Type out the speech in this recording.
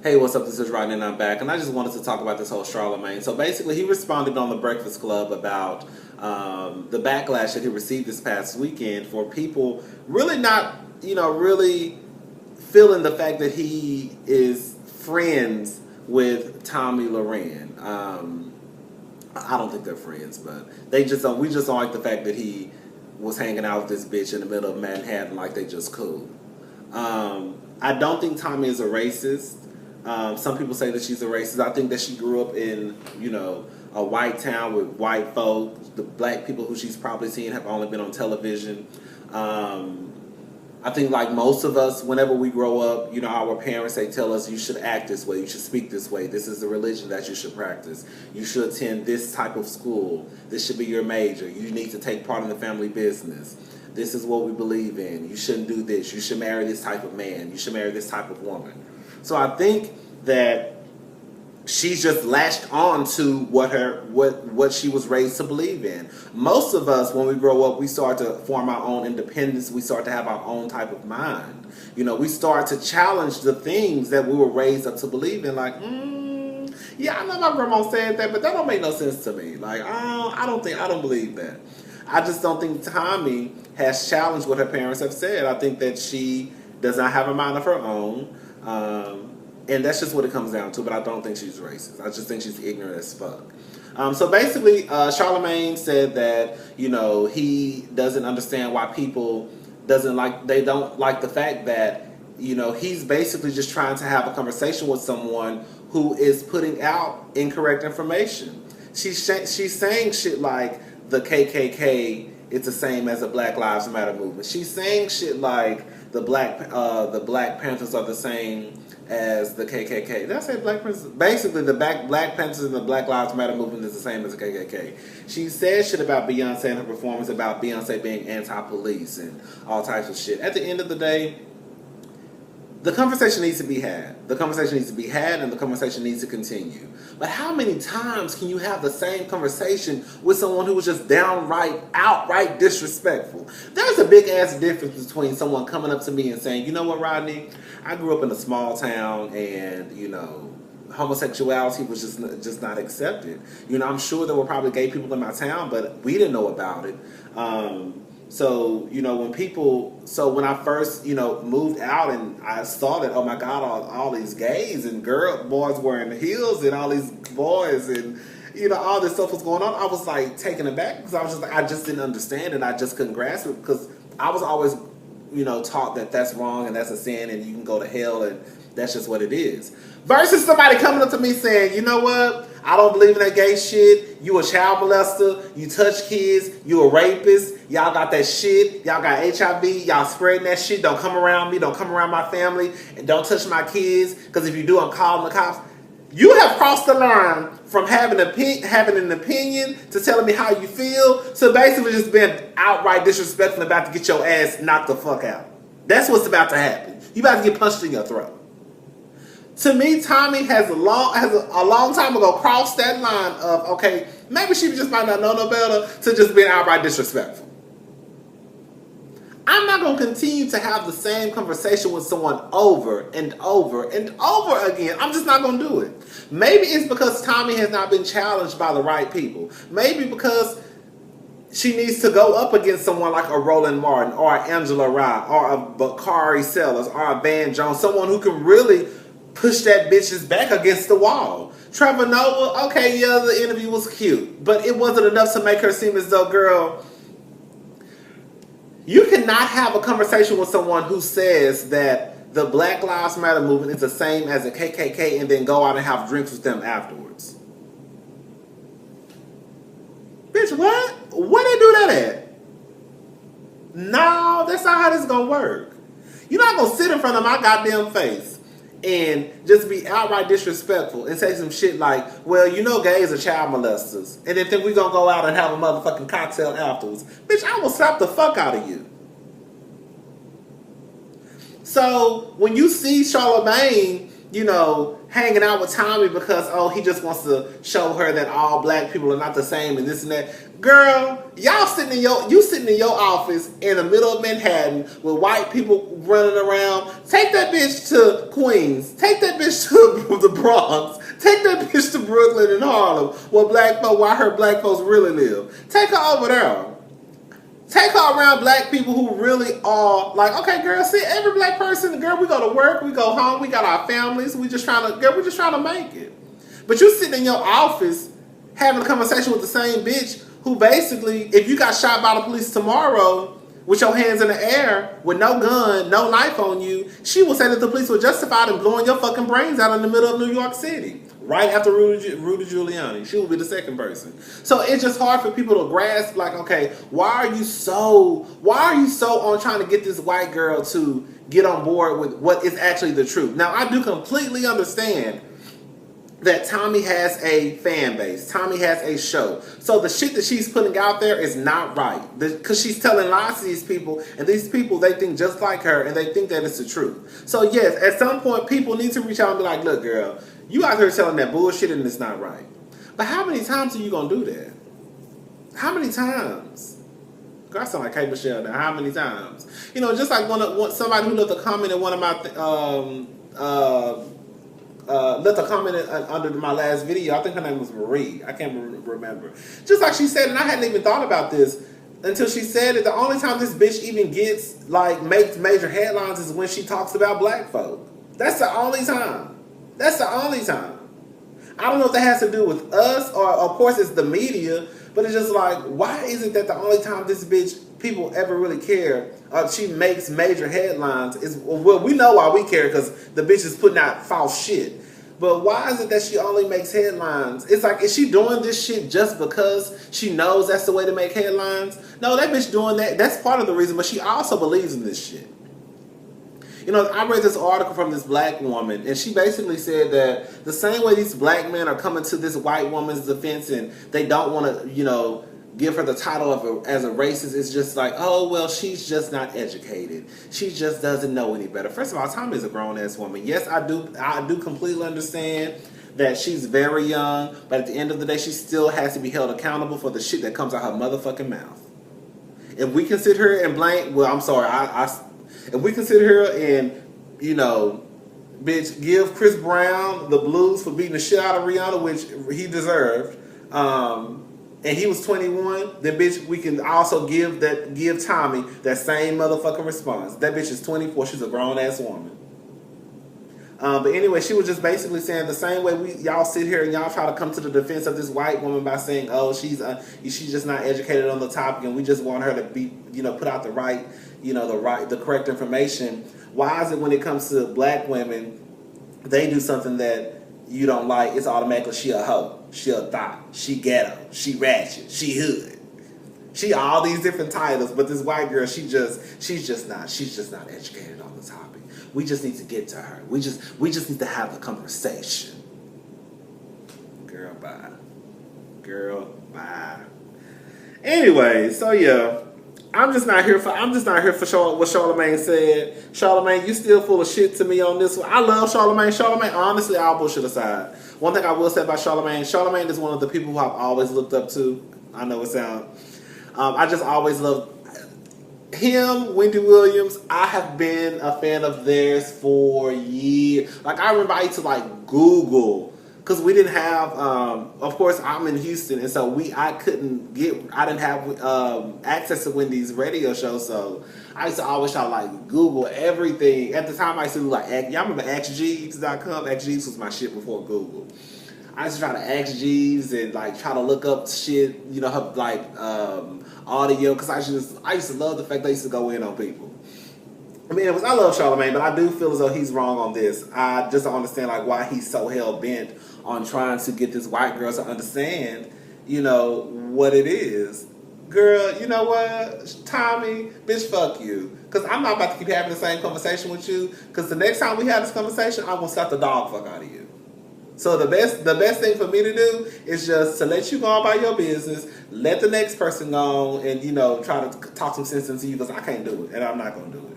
Hey, what's up? This is Rodney and I'm back. And I just wanted to talk about this whole Charlamagne. So basically, he responded on the Breakfast Club about the backlash that he received this past weekend for people really not, really feeling the fact that he is friends with Tommy Loren. I don't think they're friends, but they just don't. We just don't like the fact that he was hanging out with this bitch in the middle of Manhattan like they just cool. I don't think Tommy is a racist. Some people say that she's a racist. I think that she grew up in, a white town with white folk. The black people who she's probably seen have only been on television. I think like most of us, whenever we grow up, our parents, they tell us you should act this way, you should speak this way, this is the religion that you should practice, you should attend this type of school, this should be your major, you need to take part in the family business, this is what we believe in, you shouldn't do this, you should marry this type of man, you should marry this type of woman. So I think that she's just latched on to what she was raised to believe in. Most of us, when we grow up, we start to form our own independence. We start to have our own type of mind. We start to challenge the things that we were raised up to believe in. Like, yeah, I know my grandma said that, but that don't make no sense to me. Like, I don't believe that. I just don't think Tommy has challenged what her parents have said. I think that she does not have a mind of her own. And that's just what it comes down to, but I don't think she's racist. I just think she's ignorant as fuck. So basically, Charlamagne said that, he doesn't understand why people they don't like the fact that, he's basically just trying to have a conversation with someone who is putting out incorrect information. She's saying shit like the KKK is the same as the Black Lives Matter movement. She's saying shit like the Black Panthers are the same as the KKK. Did I say Black Panthers? Basically, the Black Panthers and the Black Lives Matter movement is the same as the KKK. She said shit about Beyonce and her performance, about Beyonce being anti-police and all types of shit. At the end of the day, the conversation needs to be had. The conversation needs to be had, and the conversation needs to continue. But how many times can you have the same conversation with someone who was just outright disrespectful? There's a big-ass difference between someone coming up to me and saying, you know what, Rodney? I grew up in a small town, and, homosexuality was just not accepted. I'm sure there were probably gay people in my town, but we didn't know about it. So when I first, moved out and I saw that, oh my God, all these gays and boys wearing heels and all these boys and, all this stuff was going on, I was like taken aback because I was just like, I just didn't understand it. I just couldn't grasp it because I was always, taught that that's wrong and that's a sin and you can go to hell and that's just what it is. Versus somebody coming up to me saying, you know what? I don't believe in that gay shit. You a child molester. You touch kids. You a rapist. Y'all got that shit. Y'all got HIV. Y'all spreading that shit. Don't come around me. Don't come around my family. And don't touch my kids. Because if you do, I'm calling the cops. You have crossed the line from having an opinion to telling me how you feel to basically just being outright disrespectful and about to get your ass knocked the fuck out. That's what's about to happen. You about to get punched in your throat. To me, Tommy has a long time ago crossed that line of, okay, maybe she just might not know no better, to just being outright disrespectful. I'm not going to continue to have the same conversation with someone over and over and over again. I'm just not going to do it. Maybe it's because Tommy has not been challenged by the right people. Maybe because she needs to go up against someone like a Roland Martin or a Angela Rye or a Bakari Sellers or a Van Jones, someone who can really push that bitch's back against the wall. Trevor Noah, okay, yeah, the interview was cute, but it wasn't enough to make her seem as though, girl, you cannot have a conversation with someone who says that the Black Lives Matter movement is the same as the KKK and then go out and have drinks with them afterwards. Bitch, what? Where they do that at? No, that's not how this is going to work. You're not going to sit in front of my goddamn face and just be outright disrespectful and say some shit like, well, gays are child molesters. And then think we're going to go out and have a motherfucking cocktail afterwards. Bitch, I will slap the fuck out of you. So, when you see Charlamagne hanging out with Tommy because, oh, he just wants to show her that all black people are not the same and this and that. Girl, you sitting in your office in the middle of Manhattan with white people running around. Take that bitch to Queens. Take that bitch to the Bronx. Take that bitch to Brooklyn and Harlem where her black folks really live. Take her over there. Take her around black people who really are like, okay, girl, see, every black person, girl, we go to work, we go home, we got our families, we're just trying to make it. But you sitting in your office having a conversation with the same bitch who basically, if you got shot by the police tomorrow with your hands in the air, with no gun, no knife on you, she will say that the police were justified in blowing your fucking brains out in the middle of New York City. Right after Rudy Giuliani. She will be the second person. So it's just hard for people to grasp, like, okay, why are you so on trying to get this white girl to get on board with what is actually the truth? Now, I do completely understand that Tommy has a fan base. Tommy has a show. So the shit that she's putting out there is not right. Because she's telling lies to these people, and these people, they think just like her, and they think that it's the truth. So yes, at some point, people need to reach out and be like, look, girl, you out here telling that bullshit and it's not right. But how many times are you going to do that? How many times? Girl, I sound like K. Michelle now. How many times? Just like somebody who left a comment in one of my... left a comment under my last video. I think her name was Marie. I can't remember. Just like she said, and I hadn't even thought about this until she said it. The only time this bitch even makes major headlines is when she talks about black folk. That's the only time. That's the only time. I don't know if that has to do with us or, of course, it's the media, but it's just like, why is it that the only time this bitch, people ever really care, she makes major headlines, is, well, we know why we care because the bitch is putting out false shit. But why is it that she only makes headlines? It's like, is she doing this shit just because she knows that's the way to make headlines? No, that bitch doing that, that's part of the reason, but she also believes in this shit. I read this article from this black woman, and she basically said that the same way these black men are coming to this white woman's defense and they don't want to, give her the title as a racist, it's just like, oh, well, she's just not educated. She just doesn't know any better. First of all, Tommy is a grown-ass woman. Yes, I do completely understand that she's very young, but at the end of the day, she still has to be held accountable for the shit that comes out her motherfucking mouth. If we can sit here and blame, well, I'm sorry, if we can sit here and, bitch, give Chris Brown the blues for beating the shit out of Rihanna, which he deserved, and he was 21, then bitch, we can also give Tommy that same motherfucking response. That bitch is 24, she's a grown ass woman. But anyway, she was just basically saying the same way y'all sit here and y'all try to come to the defense of this white woman by saying, oh, she's just not educated on the topic and we just want her to be, put out the right, the correct information. Why is it when it comes to black women, they do something that you don't like, it's automatically she a hoe, she a thot, she ghetto, she ratchet, she hood. She all these different titles, but this white girl, she's just not educated on the topic. We just need to get to her. We just need to have a conversation. Girl, bye. Girl, bye. Anyway, so yeah, I'm just not here for what Charlamagne said. Charlamagne, you still full of shit to me on this one. I love Charlamagne. Charlamagne, honestly, all bullshit aside, one thing I will say about Charlamagne is one of the people who I've always looked up to. I know it sounds. I just always loved him, Wendy Williams. I have been a fan of theirs for years. Like, I remember I used to Google, because we didn't have, of course, I'm in Houston, and so I didn't have access to Wendy's radio show, so I used to always try to Google everything. At the time, I used to do y'all remember AskJeeves.com? AskJeeves was my shit before Google. I used to try to ask Jeeves and try to look up shit, her audio, because I used to love the fact they used to go in on people. I mean, I love Charlamagne, but I do feel as though he's wrong on this. I just don't understand why he's so hell bent on trying to get this white girl to understand, what it is. Girl, you know what, Tommy, bitch, fuck you. Because I'm not about to keep having the same conversation with you, because the next time we have this conversation, I'm going to slap the dog fuck out of you. So the best thing for me to do is just to let you go on about your business, let the next person go and, try to talk some sense into you, because I can't do it, and I'm not going to do it.